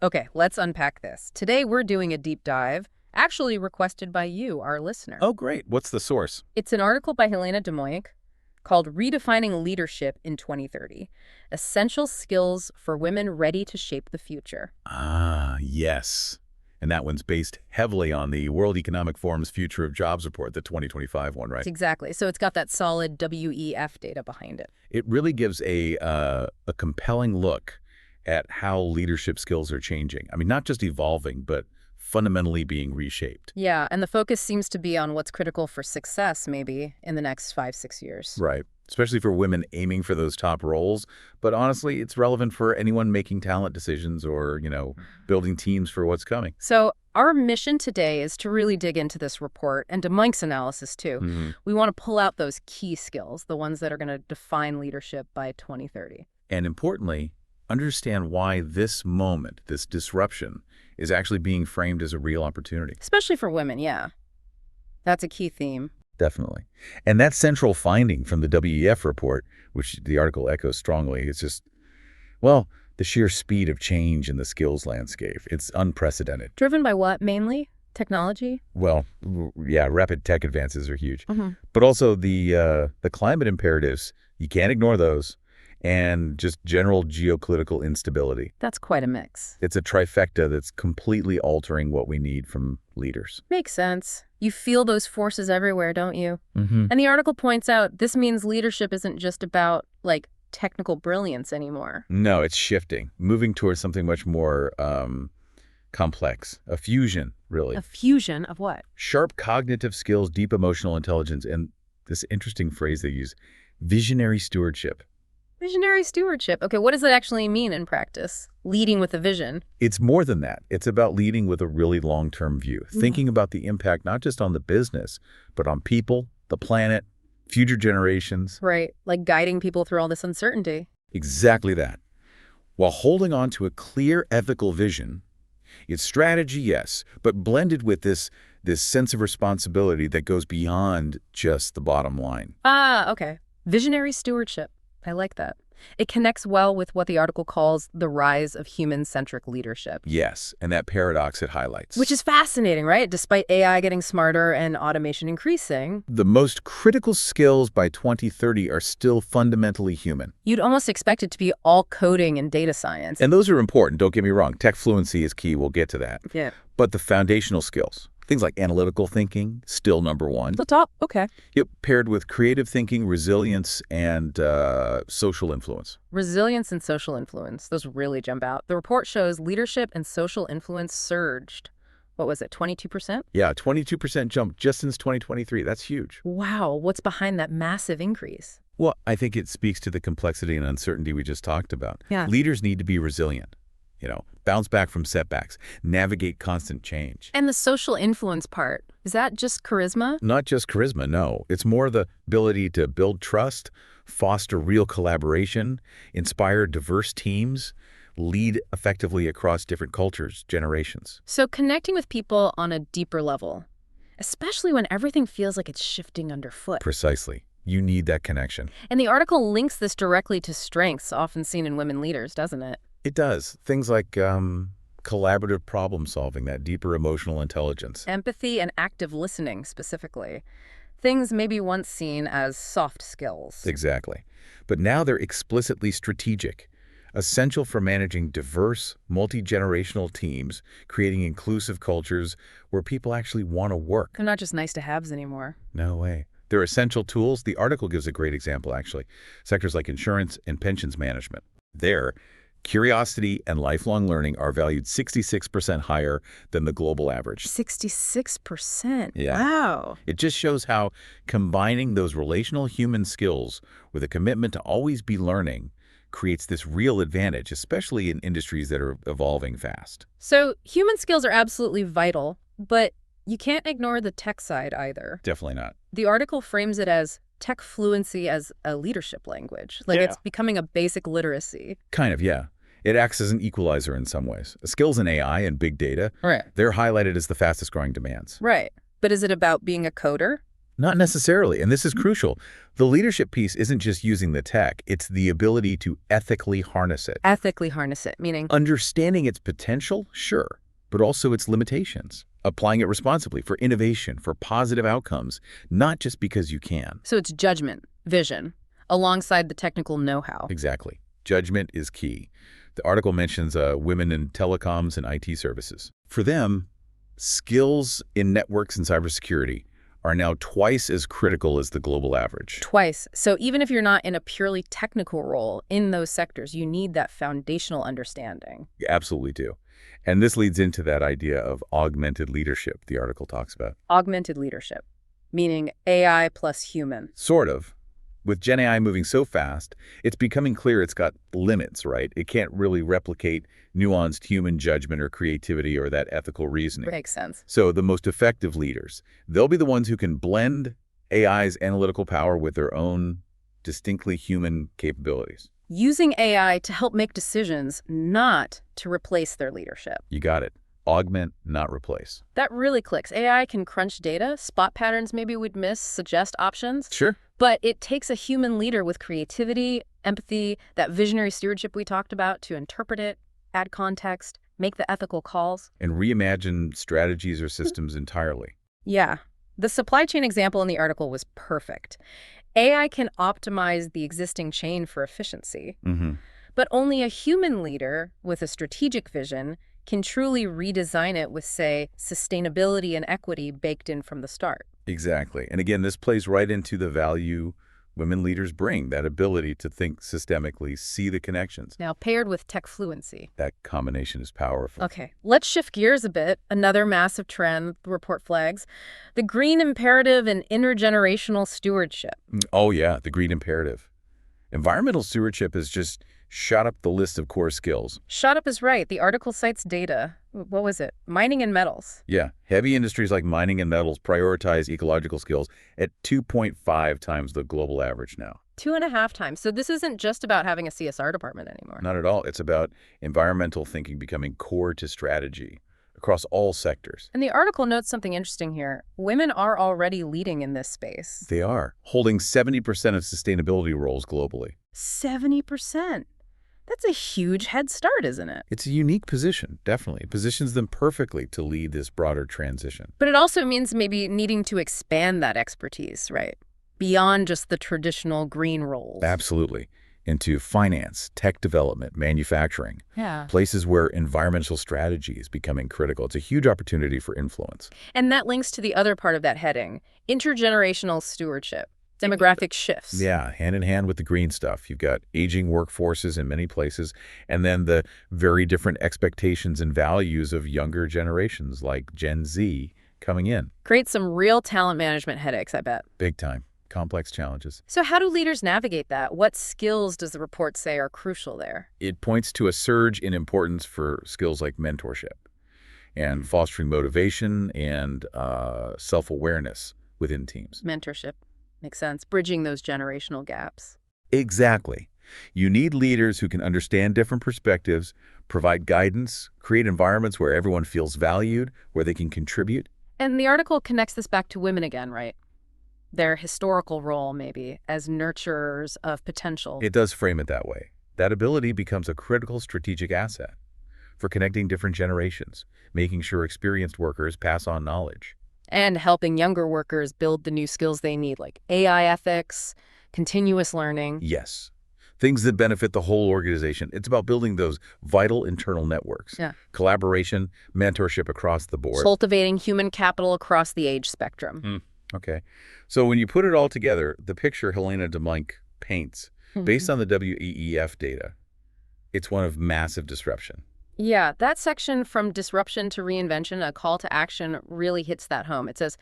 Okay, let's unpack this. Today we're doing a deep dive, actually requested by you, our listener. Oh, great. What's the source? It's an article by Helena Demoink called Redefining Leadership in 2030, Essential Skills for Women Ready to Shape the Future. Ah, yes. And that one's based heavily on the World Economic Forum's Future of Jobs report, the 2025 one, right? Exactly. So it's got that solid WEF data behind it. It really gives a compelling look at how leadership skills are changing. I mean, not just evolving, but fundamentally being reshaped. Yeah, and the focus seems to be on what's critical for success, maybe, in the next 5-6 years. Right. Especially for women aiming for those top roles. But honestly, it's relevant for anyone making talent decisions or, building teams for what's coming. So our mission today is to really dig into this report and Demoink's analysis, too. We want to pull out those key skills, the ones that are going to define leadership by 2030. And importantly, understand why this moment, this disruption, is actually being framed as a real opportunity. Especially for women, yeah. That's a key theme. Definitely. And that central finding from the WEF report, which the article echoes strongly, is just, the sheer speed of change in the skills landscape. It's unprecedented. Driven by what, mainly? Technology? Well, yeah, rapid tech advances are huge. But also the climate imperatives, you can't ignore those, and just general geopolitical instability. That's quite a mix. It's a trifecta that's completely altering what we need from leaders. Makes sense. You feel those forces everywhere, don't you? And the article points out this means leadership isn't just about, technical brilliance anymore. No, it's shifting, moving towards something much more complex. A fusion, really. A fusion of what? Sharp cognitive skills, deep emotional intelligence, and this interesting phrase they use, visionary stewardship. Visionary stewardship. Okay, what does that actually mean in practice? Leading with a vision. It's more than that. It's about leading with a really long-term view, thinking about the impact not just on the business, but on people, the planet, future generations. Right, like guiding people through all this uncertainty. Exactly that. While holding on to a clear ethical vision, it's strategy, yes, but blended with this sense of responsibility that goes beyond just the bottom line. Ah, okay. Visionary stewardship. I like that. It connects well with what the article calls the rise of human-centric leadership. Yes, and that paradox it highlights. Which is fascinating, right? Despite AI getting smarter and automation increasing. The most critical skills by 2030 are still fundamentally human. You'd almost expect it to be all coding and data science. And those are important, don't get me wrong. Tech fluency is key, we'll get to that. Yeah. But the foundational skills, things like analytical thinking, still number one. The top, okay. Yep, paired with creative thinking, resilience, and social influence. Resilience and social influence, those really jump out. The report shows leadership and social influence surged. What was it, 22%? Yeah, 22% jump just since 2023. That's huge. Wow, what's behind that massive increase? Well, I think it speaks to the complexity and uncertainty we just talked about. Yeah. Leaders need to be resilient. Bounce back from setbacks, navigate constant change. And the social influence part, is that just charisma? Not just charisma, no. It's more the ability to build trust, foster real collaboration, inspire diverse teams, lead effectively across different cultures, generations. So connecting with people on a deeper level, especially when everything feels like it's shifting underfoot. Precisely. You need that connection. And the article links this directly to strengths often seen in women leaders, doesn't it? It does. Things like collaborative problem solving, that deeper emotional intelligence. Empathy and active listening, specifically. Things maybe once seen as soft skills. Exactly. But now they're explicitly strategic, essential for managing diverse, multi-generational teams, creating inclusive cultures where people actually want to work. They're not just nice-to-haves anymore. No way. They're essential tools. The article gives a great example, actually. Sectors like insurance and pensions management. There, curiosity and lifelong learning are valued 66% higher than the global average. 66%? Yeah. Wow. It just shows how combining those relational human skills with a commitment to always be learning creates this real advantage, especially in industries that are evolving fast. So human skills are absolutely vital, but you can't ignore the tech side either. Definitely not. The article frames it as tech fluency as a leadership language. It's becoming a basic literacy. Kind of, yeah. It acts as an equalizer in some ways. Skills in AI and big data, Right. they're highlighted as the fastest growing demands. Right. But is it about being a coder? Not necessarily, and this is crucial. The leadership piece isn't just using the tech, it's the ability to ethically harness it. Ethically harness it, meaning? Understanding its potential, sure, but also its limitations. Applying it responsibly for innovation, for positive outcomes, not just because you can. So it's judgment, vision, alongside the technical know-how. Exactly. Judgment is key. The article mentions women in telecoms and IT services. For them, skills in networks and cybersecurity are now twice as critical as the global average. Twice. So even if you're not in a purely technical role in those sectors, you need that foundational understanding. You absolutely do. And this leads into that idea of augmented leadership the article talks about. Augmented leadership, meaning AI plus human. Sort of. With Gen AI moving so fast, it's becoming clear it's got limits, right? It can't really replicate nuanced human judgment or creativity or that ethical reasoning. Makes sense. So the most effective leaders, they'll be the ones who can blend AI's analytical power with their own distinctly human capabilities. Using AI to help make decisions, not to replace their leadership. You got it. Augment, not replace. That really clicks. AI can crunch data, spot patterns maybe we'd miss, suggest options. Sure. But it takes a human leader with creativity, empathy, that visionary stewardship we talked about to interpret it, add context, make the ethical calls. And reimagine strategies or systems entirely. Yeah. The supply chain example in the article was perfect. AI can optimize the existing chain for efficiency, but only a human leader with a strategic vision can truly redesign it with, say, sustainability and equity baked in from the start. Exactly. And again, this plays right into the value women leaders bring, that ability to think systemically, see the connections. Now, paired with tech fluency. That combination is powerful. Okay, let's shift gears a bit. Another massive trend the report flags, the green imperative and intergenerational stewardship. Oh yeah, the green imperative. Environmental stewardship has just shot up the list of core skills. Shot up is right. The article cites data. What was it? Mining and metals. Yeah, heavy industries like mining and metals prioritize ecological skills at 2.5 times the global average now. 2.5 times. So this isn't just about having a CSR department anymore. Not at all. It's about environmental thinking becoming core to strategy across all sectors. And the article notes something interesting here. Women are already leading in this space. They are, holding 70% of sustainability roles globally. 70%. That's a huge head start, isn't it? It's a unique position, definitely. It positions them perfectly to lead this broader transition. But it also means maybe needing to expand that expertise, right? Beyond just the traditional green roles. Absolutely. Into finance, tech development, manufacturing. Yeah. Places where environmental strategy is becoming critical. It's a huge opportunity for influence. And that links to the other part of that heading, intergenerational stewardship. Demographic shifts. Yeah, hand in hand with the green stuff. You've got aging workforces in many places, and then the very different expectations and values of younger generations like Gen Z coming in. Create some real talent management headaches, I bet. Big time. Complex challenges. So how do leaders navigate that? What skills does the report say are crucial there? It points to a surge in importance for skills like mentorship and fostering motivation and self-awareness within teams. Mentorship. Makes sense. Bridging those generational gaps. Exactly. You need leaders who can understand different perspectives, provide guidance, create environments where everyone feels valued, where they can contribute. And the article connects this back to women again, right? Their historical role, maybe, as nurturers of potential. It does frame it that way. That ability becomes a critical strategic asset for connecting different generations, making sure experienced workers pass on knowledge. And helping younger workers build the new skills they need, like AI ethics, continuous learning. Yes. Things that benefit the whole organization. It's about building those vital internal networks. Yeah. Collaboration, mentorship across the board. Cultivating human capital across the age spectrum. Okay. So when you put it all together, the picture Helena DeMonk paints, based on the WEEF data, it's one of massive disruption. Yeah, that section from disruption to reinvention, a call to action, really hits that home. It says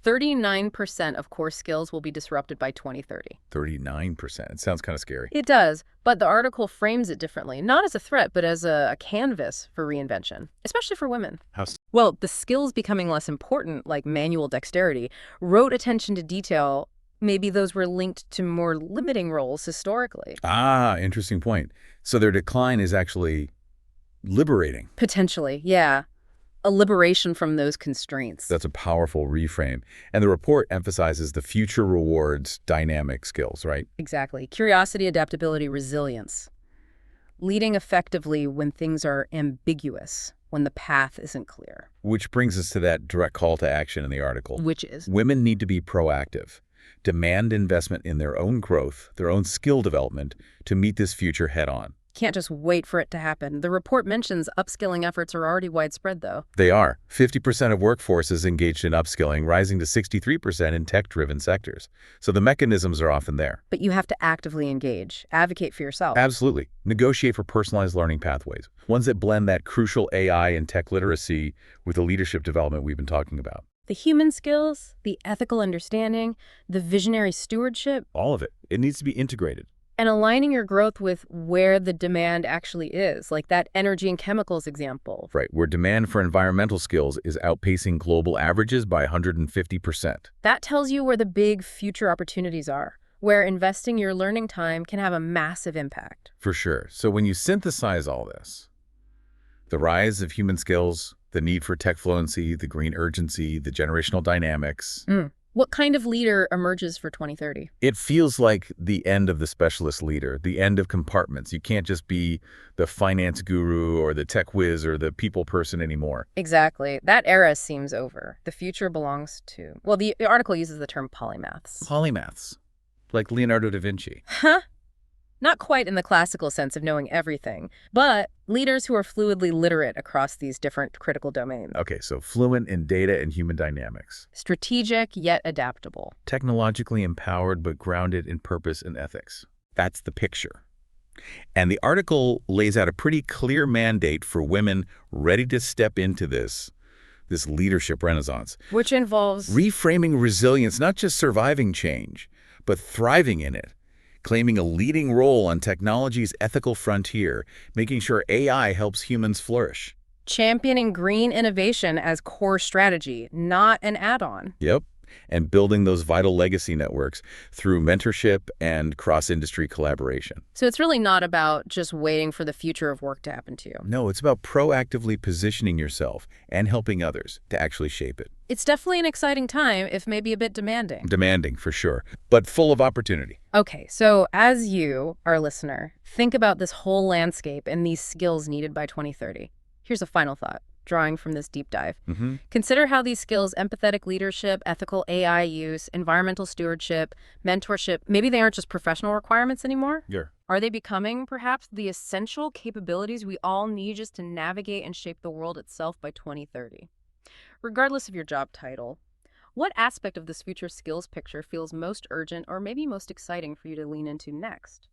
39% of core skills will be disrupted by 2030. 39%. It sounds kind of scary. It does, but the article frames it differently, not as a threat, but as a canvas for reinvention, especially for women. How? Well, the skills becoming less important, like manual dexterity, wrote attention to detail. Maybe those were linked to more limiting roles historically. Ah, interesting point. So their decline is actually liberating. Potentially, yeah. a liberation from those constraints. That's a powerful reframe. And the report emphasizes the future rewards dynamic skills, right? Exactly. Curiosity, adaptability, resilience. Leading effectively when things are ambiguous, when the path isn't clear. Which brings us to that direct call to action in the article. Which is? Women need to be proactive, demand investment in their own growth, their own skill development to meet this future head-on. Can't just wait for it to happen. The report mentions upskilling efforts are already widespread, though. They are. 50% of workforces engaged in upskilling, rising to 63% in tech-driven sectors. So the mechanisms are often there. But you have to actively engage, advocate for yourself. Absolutely. Negotiate for personalized learning pathways, ones that blend that crucial AI and tech literacy with the leadership development we've been talking about. The human skills, the ethical understanding, the visionary stewardship. All of it. It needs to be integrated. And aligning your growth with where the demand actually is, like that energy and chemicals example. Right, where demand for environmental skills is outpacing global averages by 150%. That tells you where the big future opportunities are, where investing your learning time can have a massive impact. For sure. So when you synthesize all this, the rise of human skills, the need for tech fluency, the green urgency, the generational dynamics. What kind of leader emerges for 2030? It feels like the end of the specialist leader, the end of compartments. You can't just be the finance guru or the tech whiz or the people person anymore. Exactly. That era seems over. The future belongs to, well, the article uses the term polymaths. Polymaths, like Leonardo da Vinci. Huh? Not quite in the classical sense of knowing everything, but leaders who are fluidly literate across these different critical domains. Okay, so fluent in data and human dynamics. Strategic yet adaptable. Technologically empowered but grounded in purpose and ethics. That's the picture. And the article lays out a pretty clear mandate for women ready to step into this leadership renaissance. Which involves reframing resilience, not just surviving change, but thriving in it. Claiming a leading role on technology's ethical frontier, making sure AI helps humans flourish. championing green innovation as core strategy, not an add-on. Yep. And building those vital legacy networks through mentorship and cross-industry collaboration. So it's really not about just waiting for the future of work to happen to you. No, it's about proactively positioning yourself and helping others to actually shape it. It's definitely an exciting time, if maybe a bit demanding. Demanding, for sure, but full of opportunity. Okay, so as you, our listener, think about this whole landscape and these skills needed by 2030, here's a final thought, drawing from this deep dive. Consider how these skills, empathetic leadership, ethical AI use, environmental stewardship, mentorship, maybe they aren't just professional requirements anymore? Yeah. Are they becoming, perhaps, the essential capabilities we all need just to navigate and shape the world itself by 2030? Regardless of your job title, what aspect of this future skills picture feels most urgent or maybe most exciting for you to lean into next?